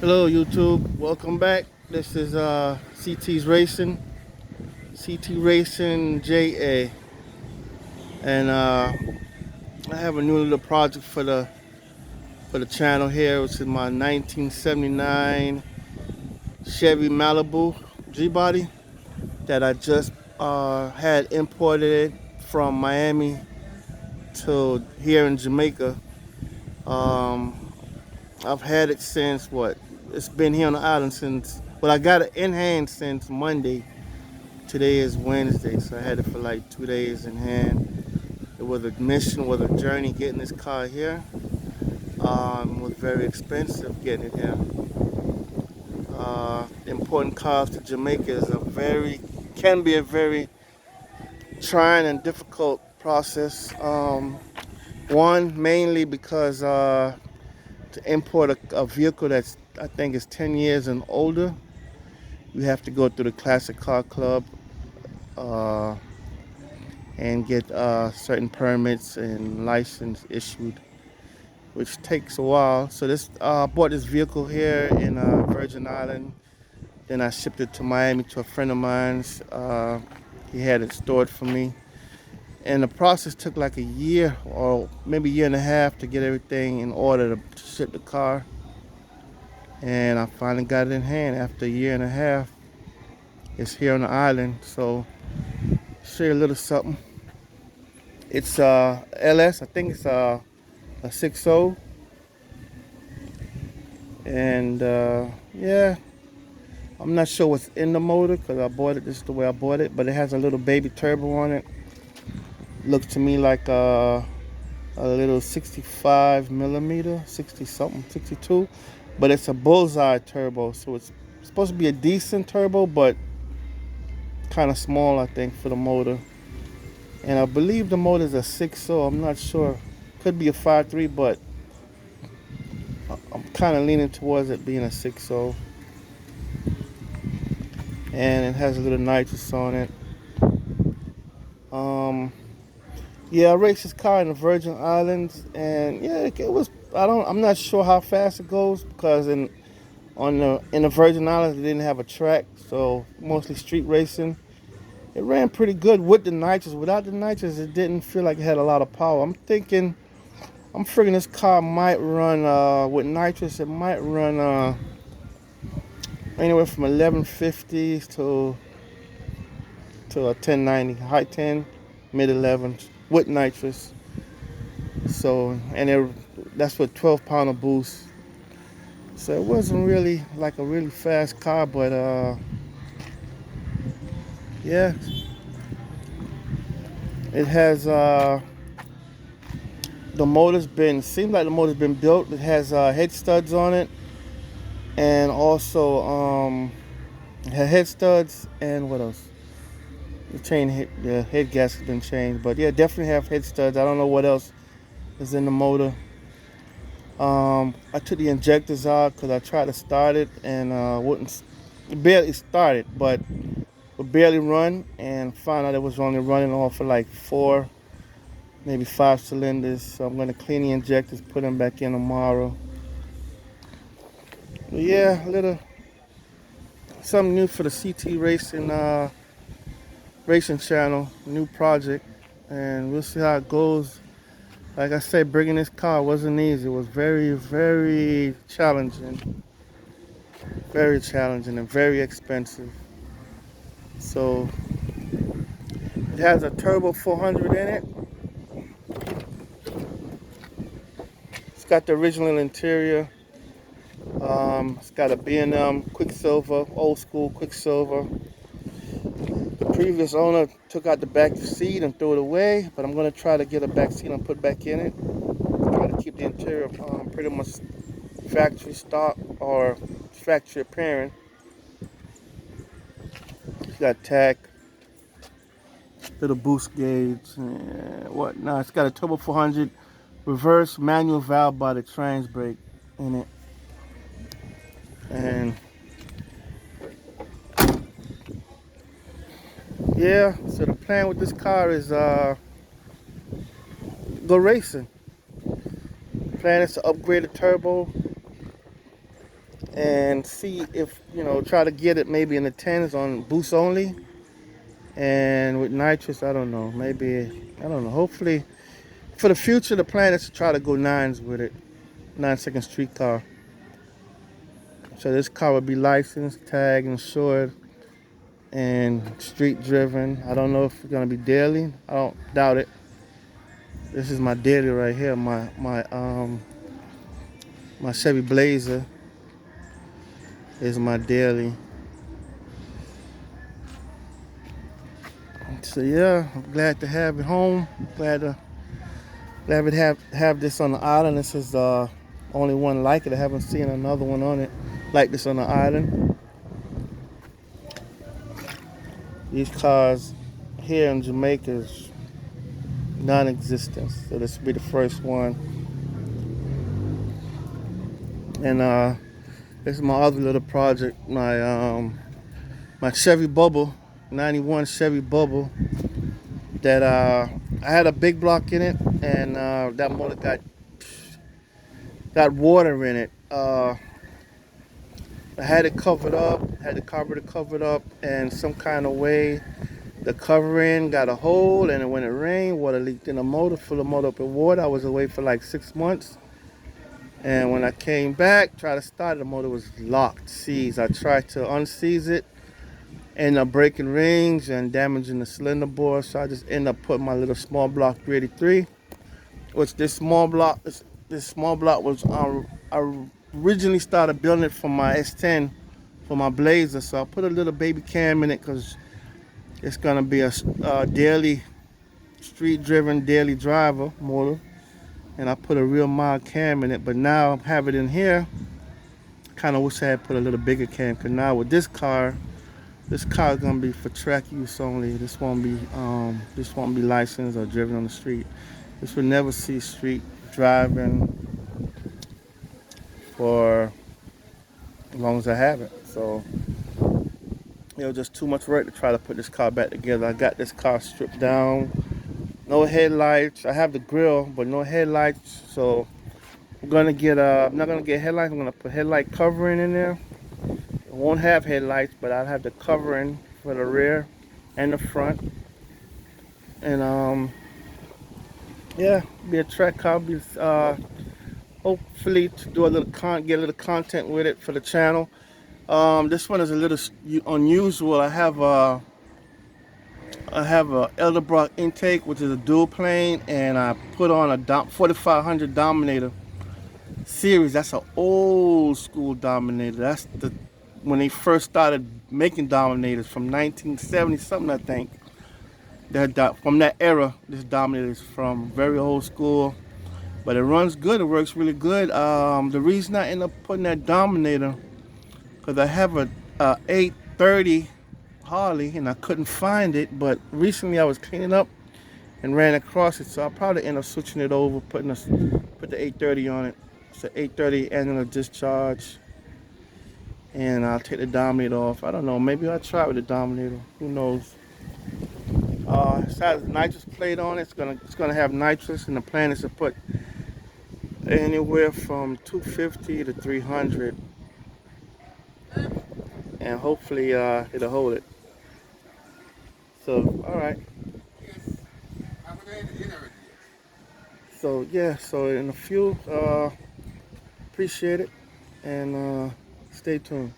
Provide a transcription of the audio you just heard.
Hello YouTube, welcome back. This is CT's Racing, CT Racing JA, and I have a new little project for the channel here, which is my 1979 Chevy Malibu G-body that I just had imported from Miami to here in Jamaica. Um, I've had it since what? It's been here on the island since. Well, I got it in hand since Monday. Today is Wednesday, so I had it for like 2 days in hand. It was a mission, was a journey getting this car here. It was very expensive getting it here. Importing cars to Jamaica is can be a very trying and difficult process. One, mainly because to import a vehicle that's I think is 10 years and older, you have to go through the Classic Car Club. Uh, and get certain permits and license issued, which takes a while. So I bought this vehicle here in Virgin Island. Then I shipped it to Miami to a friend of mine's. He had it stored for me. And the process took like a year or maybe a year and a half to get everything in order to ship the car. And I finally got it in hand after a year and a half. It's here on the island, so show you a little something. It's LS, I think it's a 6.0, and yeah, I'm not sure what's in the motor because I bought it, this is the way I bought it, but it has a little baby turbo on it. Looks to me like a little 65 millimeter, 60 something, 62, but it's a bullseye turbo, so it's supposed to be a decent turbo, but kind of small, I think, for the motor. And I believe the motor is a 6.0, I'm not sure, could be a 5.3, but I'm kind of leaning towards it being a 6.0. And it has a little nitrous on it. Um, yeah, I raced this car in the Virgin Islands, and yeah, it was. I'm not sure how fast it goes because in the Virgin Islands it didn't have a track, so mostly street racing. It ran pretty good with the nitrous. Without the nitrous, it didn't feel like it had a lot of power. I'm figuring this car might run with nitrous. It might run anywhere from 1150s to a 1090, high 10, mid 11s with nitrous. So, that's with 12 pounder boost. So it wasn't really like a really fast car, but yeah, it has seems like the motor's been built. It has head studs on it, and also it had head studs and what else? The head gasket been changed, but yeah, definitely have head studs. I don't know what else is in the motor. I took the injectors out because I tried to start it and wouldn't. It barely started, but would barely run, and found out it was only running off for like 4, maybe 5 cylinders. So I'm gonna clean the injectors, put them back in tomorrow. But yeah, a little something new for the CT racing channel, new project, and we'll see how it goes. Like I said, bringing this car wasn't easy. It was very, very challenging and very expensive. So it has a turbo 400 in it. It's got the original interior. It's got a B&M Quicksilver, old school Quicksilver. The previous owner took out the back seat and threw it away, but I'm going to try to get a back seat and put back in it. Try to keep the interior pretty much factory stock or factory appearing. It's got tack, little boost gauge, and what? No, it's got a turbo 400 reverse manual valve by the trans brake in it. And yeah, so the plan with this car is go racing. The plan is to upgrade the turbo, and see if, try to get it maybe in the 10s on boost only. And with nitrous, I don't know. Maybe, I don't know. Hopefully, for the future, the plan is to try to go 9s with it. 9-second street car. So this car would be licensed, tagged, insured, and street driven. I don't know if it's gonna be daily. I don't doubt it. This is my daily right here. My Chevy Blazer is my daily. So yeah, I'm glad to have it home. Glad to have this on the island. This is only one like it. I haven't seen another one on it like this on the island. These cars here in Jamaica is non-existent, so this will be the first one. And this is my other little project, my Chevy Bubble, '91 Chevy Bubble. That I had a big block in it, and that motor got water in it. I had it covered up, had the carburetor covered up, and some kind of way the covering got a hole, and when it rained, water leaked in the motor, full of motor up with water. I was away for like 6 months, and when I came back, tried to start it, the motor was locked, seized. I tried to unseize it, ended up breaking rings and damaging the cylinder bore, so I just ended up putting my little small block 383, which this small block was I originally started building it for my S10 for my Blazer, so I put a little baby cam in it because it's gonna be a daily street driven daily driver motor, and I put a real mild cam in it. But now I have it in here, kind of wish I had put a little bigger cam, because now with this car is gonna be for track use only. This won't be licensed or driven on the street. This will never see street driving for as long as I have it. So it was just too much work to try to put this car back together. I got this car stripped down, no headlights. I have the grill, but no headlights. So I'm not gonna get headlights. I'm gonna put headlight covering in there. It won't have headlights, but I'll have the covering for the rear and the front. And yeah, be a track car. Be hopefully to do get a little content with it for the channel. This one is a little unusual. I have a Elderbrock intake, which is a dual plane, and I put on a 4500 Dominator series. That's an old school Dominator. That's when they first started making Dominators from 1970 something, I think. From that era, this Dominator is from very old school, but it runs good. It works really good. The reason I ended up putting that Dominator, because I have a 830 Harley and I couldn't find it, but recently I was cleaning up and ran across it, so I'll probably end up switching it over, put the 830 on it. It's an 830 annual discharge, and I'll take the Dominator off. I don't know, maybe I'll try with the Dominator, who knows. It has nitrous plate on it. It's gonna have nitrous, and the plan is to put anywhere from 250 to 300, and hopefully it'll hold it. So all right. So yeah, so in a few, appreciate it, and stay tuned.